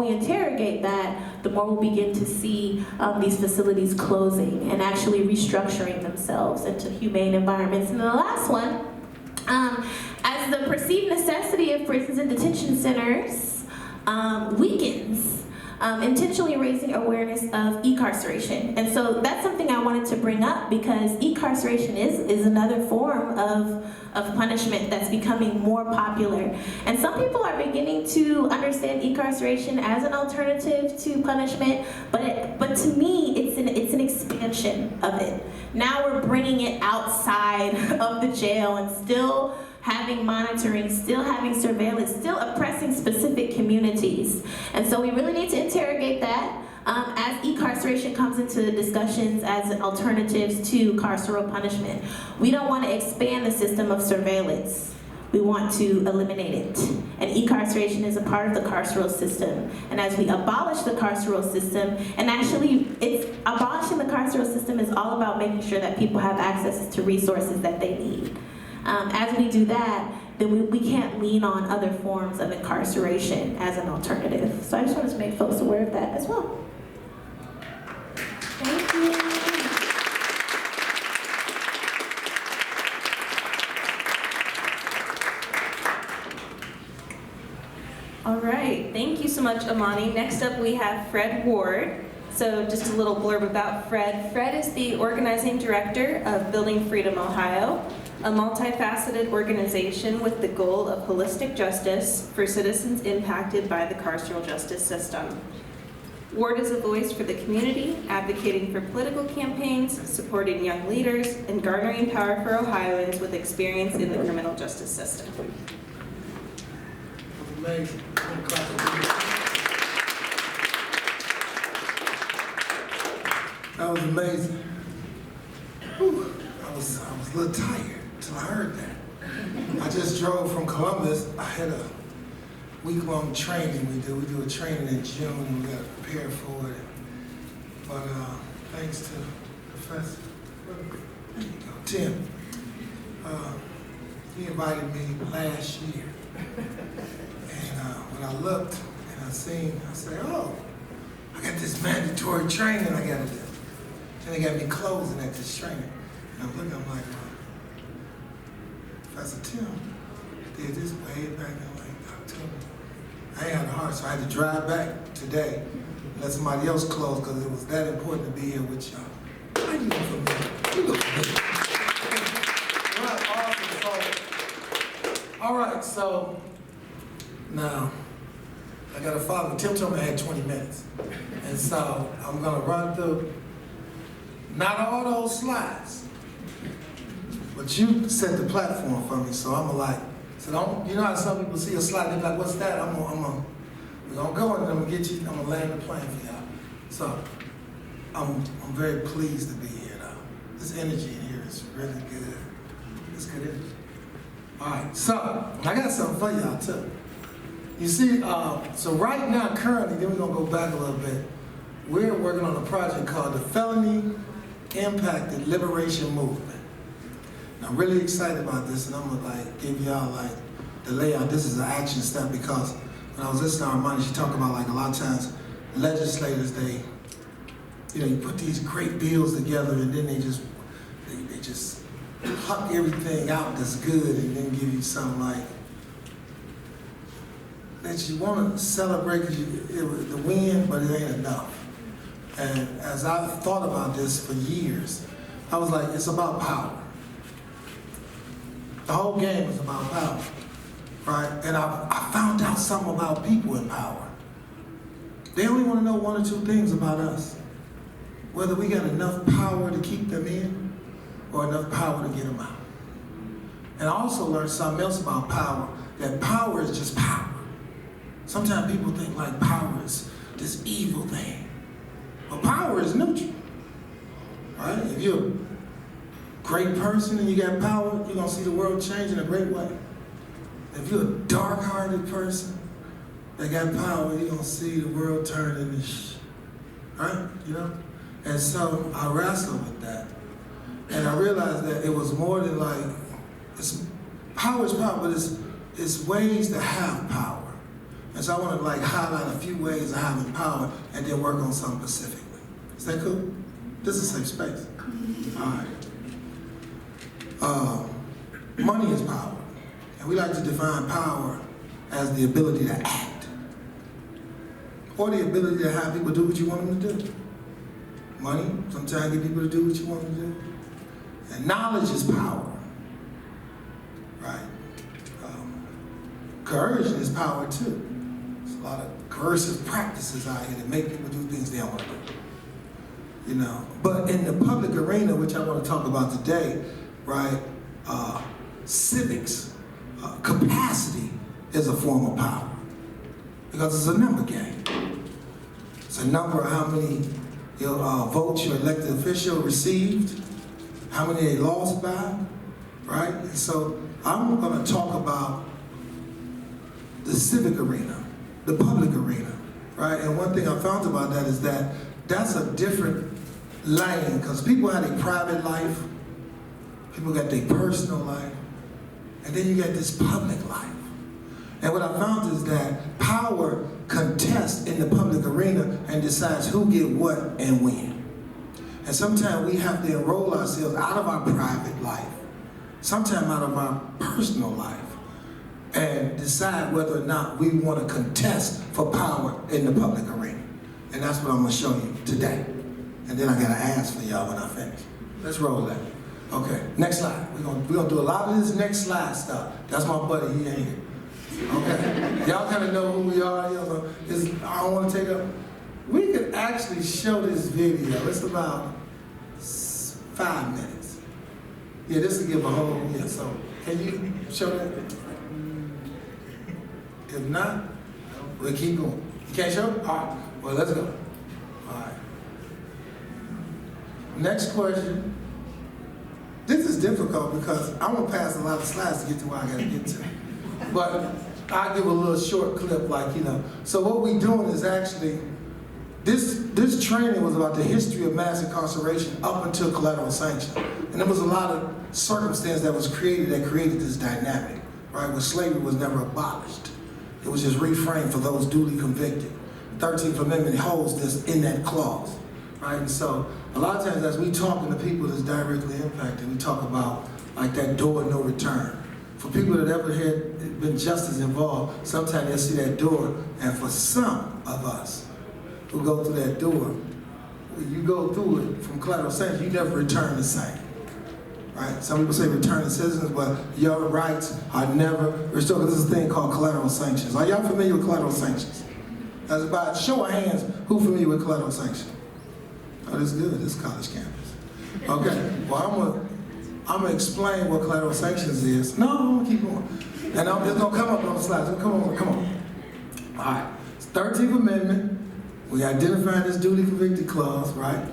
we interrogate that, the more we'll begin to see these facilities closing and actually restructuring themselves into humane environments. And the last one, as the perceived necessity of prisons and detention centers weakens, intentionally raising awareness of incarceration. And so that's something I wanted to bring up, because incarceration is another form of punishment that's becoming more popular. And some people are beginning to understand incarceration as an alternative to punishment, but to me, it's an expansion of it. Now we're bringing it outside of the jail and still having monitoring, still having surveillance, still oppressing specific communities. And so we really need to interrogate that as incarceration comes into discussions as alternatives to carceral punishment. We don't want to expand the system of surveillance. We want to eliminate it. And incarceration is a part of the carceral system. And as we abolish the carceral system, and actually abolishing the carceral system is all about making sure that people have access to resources that they need. As we do that, then we can't lean on other forms of incarceration as an alternative. So I just wanted to make folks aware of that as well. Thank you. All right, thank you so much, Amani. Next up we have Fred Ward. So just a little blurb about Fred. Fred is the organizing director of Building Freedom Ohio, a multifaceted organization with the goal of holistic justice for citizens impacted by the carceral justice system. Ward is a voice for the community, advocating for political campaigns, supporting young leaders, and garnering power for Ohioans with experience in the criminal justice system. Amazing. That was amazing. Whew. I was a little tired until I heard that. I just drove from Columbus. I had a week-long training we do. We do a training in June, and we got to prepare for it. But thanks to Professor, there you go, Tim. He invited me last year. And when I looked and I said, oh, I got this mandatory training I got to do. And they got me closing at this training. And I'm looking, I'm like, Professor Tim did this way back in like October. I ain't had the heart, so I had to drive back today and let somebody else close, because it was that important to be here with y'all. How you look for me? You look for me. Awesome. All right, so now I got to follow. Tim told me I had 20 minutes. And so I'm going to run through not all those slides, but you set the platform for me, so I'm like, so don't, you know how some people see a slide, they're like, what's that? we're gonna go and I'm gonna get you, I'm gonna land the plane for y'all. So I'm very pleased to be here though. This energy in here is really good. It's good energy. All right, so I got something for y'all too. You see, so right now, currently, then we're gonna go back a little bit. We're working on a project called the Felony Impacted Liberation Movement. And I'm really excited about this, and I'm gonna give y'all the layout. This is an action step, because when I was listening to Amani, she talked about a lot of times legislators, you put these great bills together, and then they just pluck everything out that's good, and then give you something that you want to celebrate the win, but it ain't enough. And as I thought about this for years, I was like, it's about power. The whole game is about power, right? And I found out something about people in power. They only want to know one or two things about us. Whether we got enough power to keep them in, or enough power to get them out. And I also learned something else about power, that power is just power. Sometimes people think power is this evil thing. But power is neutral, right? If you're a great person and you got power, you're gonna see the world change in a great way. If you're a dark-hearted person that got power, you're gonna see the world turn into right? And so I wrestled with that. And I realized that it was more than power is power, but it's ways to have power. And so I want to like highlight a few ways of having power and then work on something specifically. Is that cool? This is a safe space. All right. Money is power. And we like to define power as the ability to act. Or the ability to have people do what you want them to do. Money sometimes get people to do what you want them to do. And knowledge is power. Right? Coercion is power too. There's a lot of coercive practices out here that make people do things they don't want to do. You know, but in the public arena, which I want to talk about today, right, civics, capacity is a form of power. Because it's a number game. It's a number of how many votes your elected official received, how many they lost by, right? And so I'm going to talk about the civic arena, the public arena, right? And one thing I found about that is that that's a different lane, because people have their private life, people got their personal life, and then you got this public life. And what I found is that power contests in the public arena and decides who get what and when. And sometimes we have to enroll ourselves out of our private life, sometimes out of our personal life, and decide whether or not we want to contest for power in the public arena. And that's what I'm going to show you today. And then I got to ask for y'all when I finish. Let's roll that. Okay, next slide. We're gonna do a lot of this next slide stuff. That's my buddy, he ain't here. Okay, y'all kind of know who we are. I don't want to take up. We could actually show this video. It's about 5 minutes. Yeah, this will give a whole, yeah, so can you show that? If not, we'll keep going. You can't show it? All right, well, let's go. All right. Next question. This is difficult because I'm gonna pass a lot of slides to get to where I gotta get to. But I'll give a little short clip, like, you know. So what we're doing is actually, this training was about the history of mass incarceration up until collateral sanction. And there was a lot of circumstance that was created that created this dynamic, right? Where slavery was never abolished. It was just reframed for those duly convicted. The 13th Amendment holds this in that clause, right? And so a lot of times as we talking to people that's directly impacted, we talk about like that door of no return. For people that ever had been justice involved, sometimes they'll see that door, and for some of us who go through that door, when you go through it from collateral sanction, you never return the same. Right? Some people say return to citizens, but your rights are never restored. This is a thing called collateral sanctions. Are y'all familiar with collateral sanctions? That's about, show of hands, who familiar with collateral sanctions? Oh, this is good, this is college campus. Okay, well I'm gonna explain what collateral sanctions is. No, I'm gonna keep going. And it's gonna come up on the slides. Come on. All right, it's 13th Amendment. We identified this duly convicted clause, right?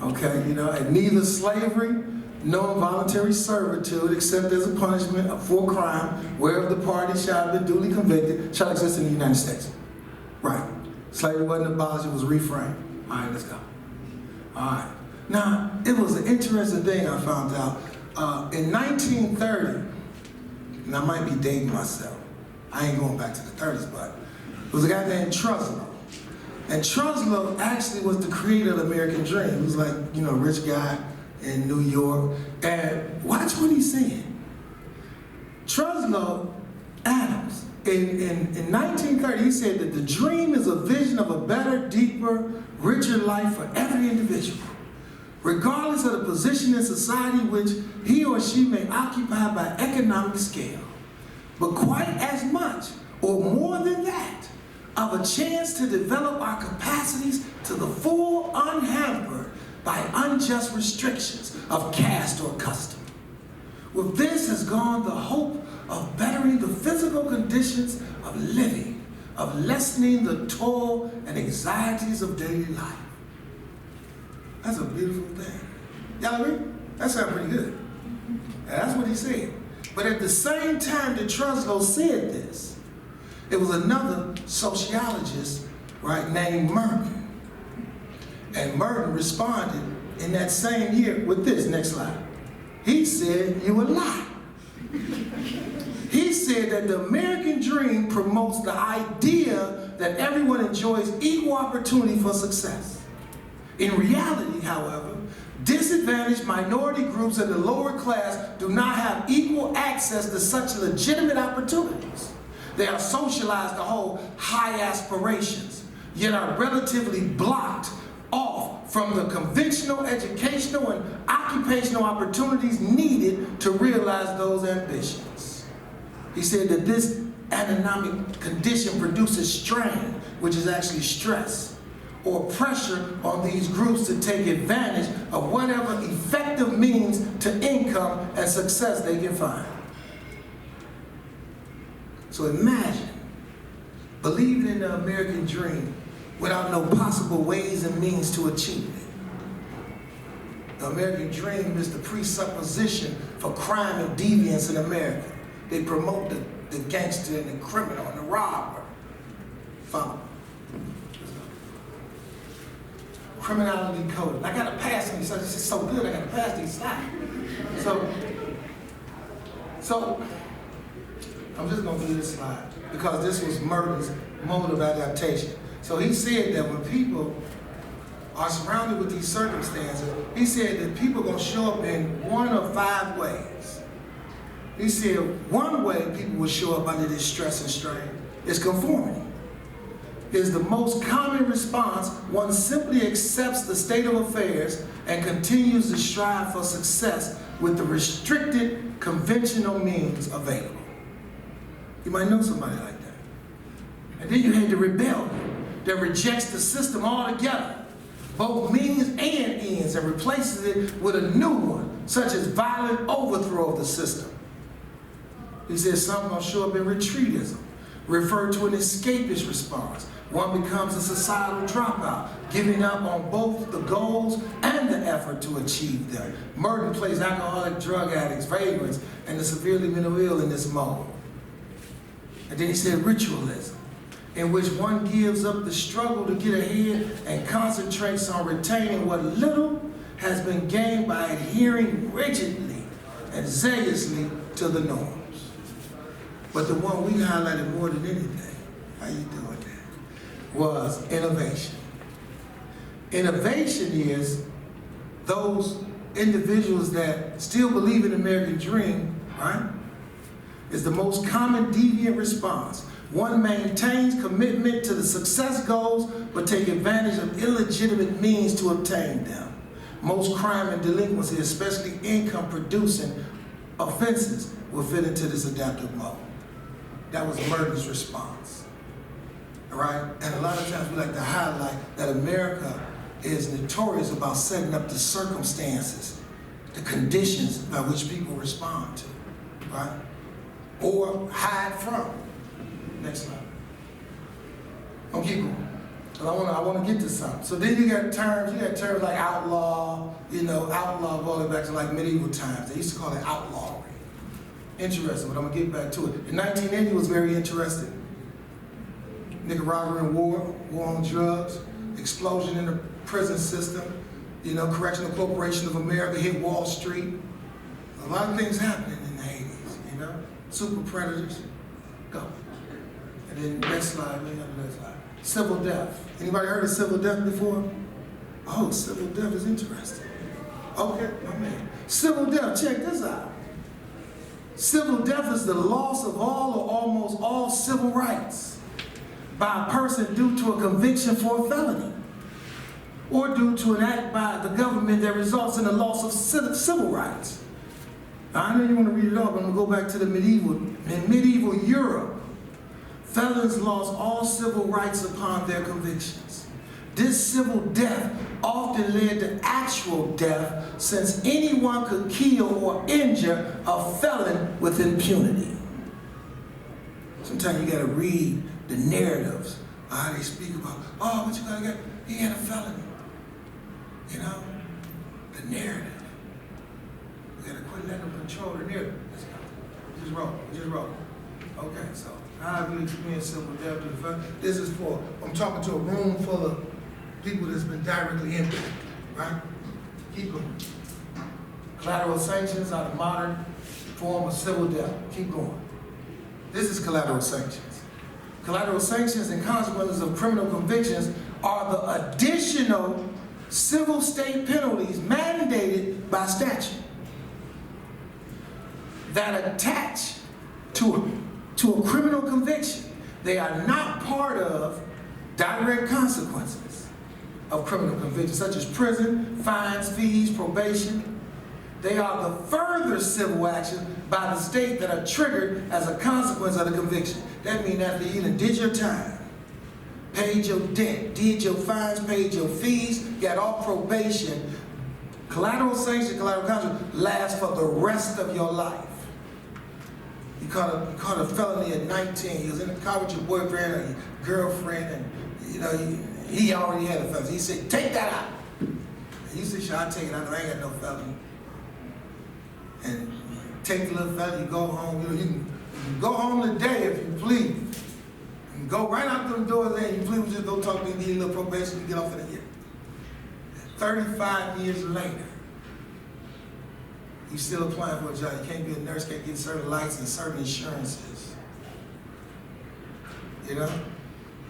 Okay, you know, and neither slavery nor involuntary servitude, except as a punishment for crime, whereof the party shall have been duly convicted, shall exist in the United States. Right. Slavery wasn't abolished, it was reframed. All right, let's go. All right. Now, it was an interesting thing I found out. In 1930, and I might be dating myself, I ain't going back to the 30s, but there was a guy named Truslow. And Truslow actually was the creator of the American dream. He was like, you know, a rich guy in New York. And watch what he's saying. Truslow Adams, in 1930, he said that the dream is a vision of a better, deeper, richer life for every individual, regardless of the position in society which he or she may occupy by economic scale, but quite as much or more than that, of a chance to develop our capacities to the full, unhampered by unjust restrictions of caste or custom. With this has gone the hope of bettering the physical conditions of living, of lessening the toil and anxieties of daily life. That's a beautiful thing. Y'all agree? That sounds pretty good. And that's what he said. But at the same time that Truslow said this, it was another sociologist, right, named Merton. And Merton responded in that same year with this, next slide. He said, "You a lie." He said that the American dream promotes the idea that everyone enjoys equal opportunity for success. In reality, however, disadvantaged minority groups and the lower class do not have equal access to such legitimate opportunities. They are socialized to hold high aspirations, yet are relatively blocked off from the conventional educational and occupational opportunities needed to realize those ambitions. He said that this economic condition produces strain, which is actually stress, or pressure on these groups to take advantage of whatever effective means to income and success they can find. So imagine believing in the American dream without no possible ways and means to achieve it. The American dream is the presupposition for crime and deviance in America. They promote the gangster and the criminal and the robber. Follow. Criminality coded. I gotta pass them. This is so good. I gotta pass these slides. So I'm just gonna do this slide because this was Merton's mode of adaptation. So he said that when people are surrounded with these circumstances, he said that people are gonna show up in one of 5 ways. He said one way people will show up under this stress and strain is conformity. Is the most common response. One simply accepts the state of affairs and continues to strive for success with the restricted conventional means available. You might know somebody like that. And then you had the rebellion that rejects the system altogether, both means and ends, and replaces it with a new one, such as violent overthrow of the system. He says some gonna show up in retreatism, referred to an escapist response. One becomes a societal dropout, giving up on both the goals and the effort to achieve them. Merton plays alcoholic, drug addicts, vagrants, and the severely mental ill in this mode. And then he said ritualism, in which one gives up the struggle to get ahead and concentrates on retaining what little has been gained by adhering rigidly and zealously to the norms. But the one we highlighted more than anything, how you doing there, was innovation. Innovation is those individuals that still believe in the American dream, right? Is the most common deviant response. One maintains commitment to the success goals, but take advantage of illegitimate means to obtain them. Most crime and delinquency, especially income-producing offenses, will fit into this adaptive mode. That was Merton's response. All right? And a lot of times we like to highlight that America is notorious about setting up the circumstances, the conditions by which people respond to, right? Or hide from. Next slide. I'm keep going. I want to get to something. So then you got terms like outlaw, outlaw going back to like medieval times. They used to call it outlawry. Interesting, but I'm gonna get back to it. In 1980 was very interesting. Nicaraguan war on drugs, explosion in the prison system, Correctional Corporation of America hit Wall Street. A lot of things happening in the 80s, Super predators. Go. And then next slide, next slide. Civil death. Anybody heard of civil death before? Oh, civil death is interesting. Okay, my man. Civil death, check this out. Civil death is the loss of all or almost all civil rights by a person due to a conviction for a felony, or due to an act by the government that results in the loss of civil rights. Now, I know you want to read it all, but I'm going to go back to the medieval. In medieval Europe, felons lost all civil rights upon their convictions. This civil death often led to actual death, since anyone could kill or injure a felon with impunity. Sometimes you got to read the narratives of how they speak about, but you got to get, he had a felony. The narrative. We got to quit letting them control the narrative. Let's go. Just roll. Okay, so how have you experienced civil death? This is I'm talking to a room full of people that's been directly impacted, right? Keep going. Collateral sanctions are the modern form of civil death. Keep going. This is collateral sanctions. Collateral sanctions and consequences of criminal convictions are the additional civil state penalties mandated by statute that attach to a criminal conviction. They are not part of direct consequences of criminal convictions, such as prison, fines, fees, probation. They are the further civil actions by the state that are triggered as a consequence of the conviction. That means after you done did your time, paid your debt, did your fines, paid your fees, got off probation, collateral sanction, collateral consequence lasts for the rest of your life. You caught a felony at 19, you was in the car with your boyfriend or your girlfriend, and you know, he already had a felony. He said, take that out. And you said, sure, I'll take it out, I ain't got no felony. And take the little felony, you go home, you can go home today if you please. You can go right out them doors there and you please just go talk to me, get a little probation, and get off in a year. 35 years later, you still applying for a job. You can't be a nurse, can't get certain licenses, certain insurances. You know?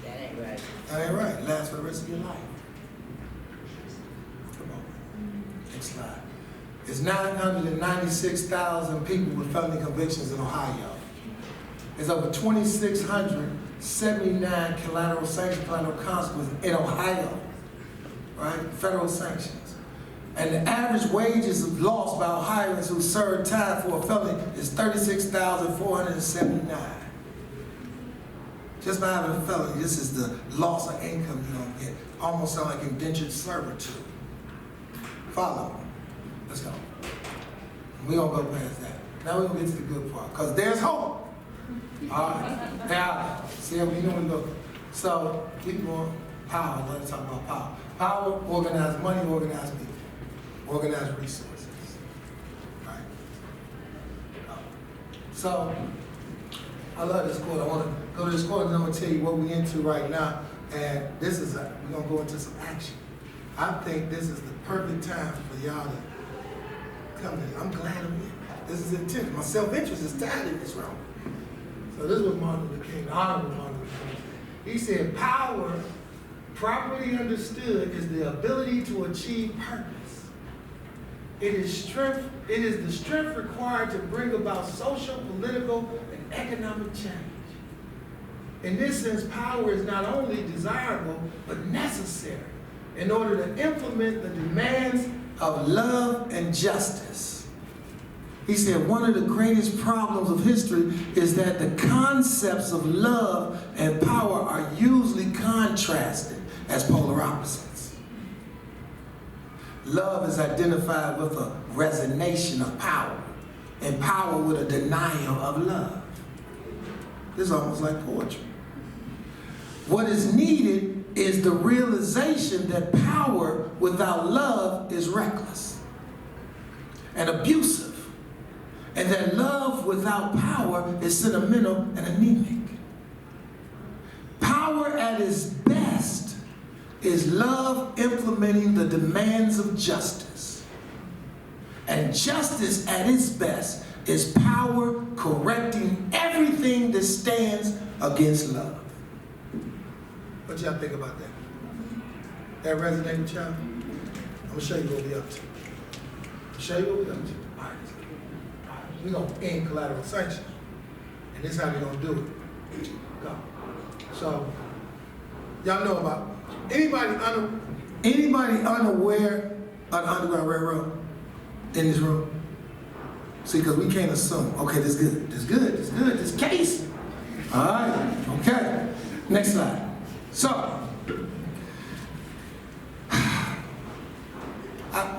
That ain't right. That ain't right. Lasts for the rest of your life. Come on. Next slide. It's 996,000 people with felony convictions in Ohio. There's over 2,679 collateral sanctions, collateral consequences in Ohio, right? Federal sanctions. And the average wages lost by Ohioans who served time for a felony is $36,479. Just by having a felony, this is the loss of income you're gonna get. Almost sound like indentured servitude. Follow me. Let's go. We don't go past that. Now we're gonna get to the good part, because there's hope. All right. Now, see how we know we go. So, keep going. Power. Let's talk about power. Power, organize money, organize people. Organize resources. Right? So, I love this quote. I want to go to this quote and I'm going to tell you what we're into right now. And this is, we're going to go into some action. I think this is the perfect time for y'all to come here. I'm glad I'm here. This is intense. My self-interest is tied in this room. So this was Martin Luther King, the Honorable Martin Luther King. He said, power, properly understood, is the ability to achieve purpose. It is the strength required to bring about social, political, and economic change. In this sense, power is not only desirable, but necessary in order to implement the demands of love and justice. He said one of the greatest problems of history is that the concepts of love and power are usually contrasted as polar opposites. Love is identified with a resignation of power, and power with a denial of love. This is almost like poetry. What is needed is the realization that power without love is reckless and abusive, and that love without power is sentimental and anemic. Power at its best is love implementing the demands of justice. And justice at its best is power correcting everything that stands against love. What y'all think about that? That resonate with y'all? I'm gonna show you what we up to. Show you what we up to. All right. We're gonna end collateral sanction. And this is how we're gonna do it. Go. So, y'all know about anybody unaware of the Underground Railroad in this room? See, because we can't assume. Okay, this is good. This is good. This is good. This case. All right. Okay. Next slide. So,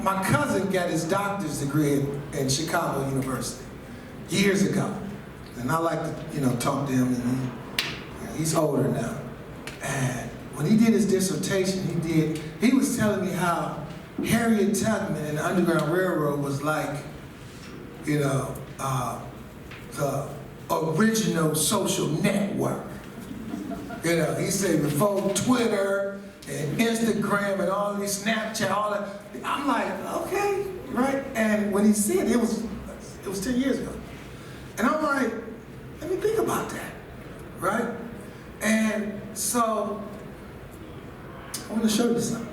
my cousin got his doctor's degree in Chicago University years ago, and I like to, talk to him. And he's older now, and when he did his dissertation, he was telling me how Harriet Tubman and the Underground Railroad was like, the original social network. He said before Twitter and Instagram and all these Snapchat, all that. I'm like, okay, right? And when he said it was 10 years ago. And I'm like, Let me think about that, right? And so, I want to show you something.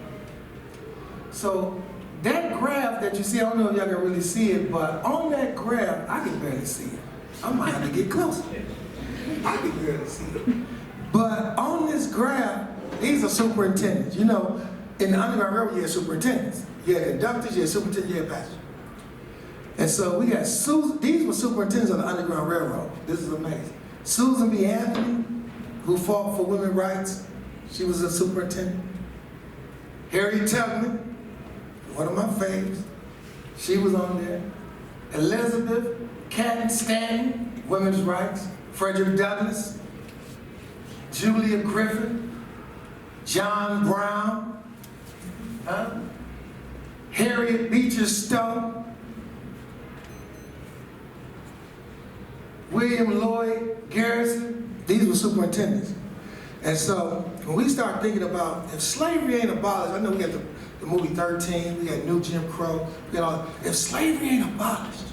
So, that graph that you see, I don't know if y'all can really see it, but on that graph, I can barely see it. I might have to get closer. I can barely see it. But on this graph, these are superintendents. You know, in the Underground Railroad, you had superintendents. You had conductors, you had superintendents, you had passengers. And so we got these were superintendents of the Underground Railroad. This is amazing. Susan B. Anthony, who fought for women's rights, she was a superintendent. Harriet Tubman, one of my faves, she was on there. Elizabeth Cady Stanton, women's rights. Frederick Douglass, Julia Griffin, John Brown, Harriet Beecher Stowe, William Lloyd Garrison. These were superintendents. And so when we start thinking about if slavery ain't abolished, I know we got the movie 13, we got New Jim Crow, we got all, if slavery ain't abolished,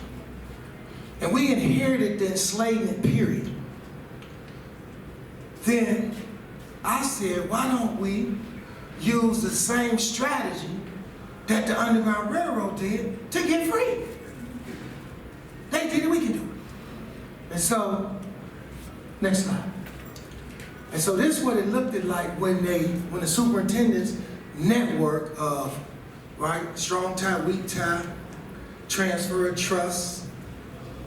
and we inherited the enslavement period, then I said, why don't we use the same strategy that the Underground Railroad did to get free? They did it, we can do it. And so, next slide. And so this is what it looked like when the superintendent's network of, right, strong tie, weak tie, transfer of trust,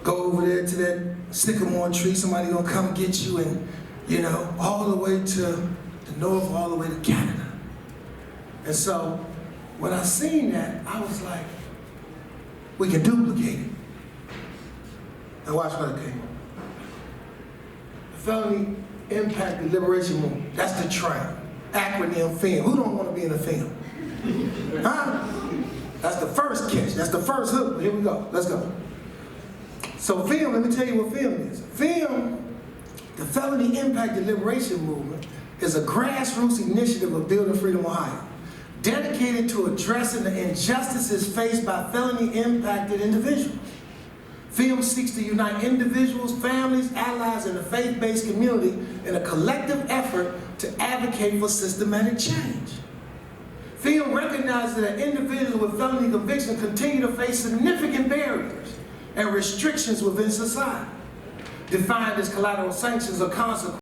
go over there to that sycamore tree, somebody gonna come get you, and you know, all the way to the north, all the way to Canada. And so when I seen that, I was like, we can duplicate it. And watch what I came. The Felony Impact and Liberation Movement, that's the TRAM, acronym FIM. Who don't want to be in a FIM? Huh? That's the first catch, that's the first hook. Here we go, let's go. So FIM, let me tell you what FIM is. FIM, the Felony Impact and Liberation Movement, is a grassroots initiative of Building Freedom, Ohio, dedicated to addressing the injustices faced by felony-impacted individuals. FIM seeks to unite individuals, families, allies, and the faith-based community in a collective effort to advocate for systematic change. FIM recognizes that individuals with felony convictions continue to face significant barriers and restrictions within society, defined as collateral sanctions or consequences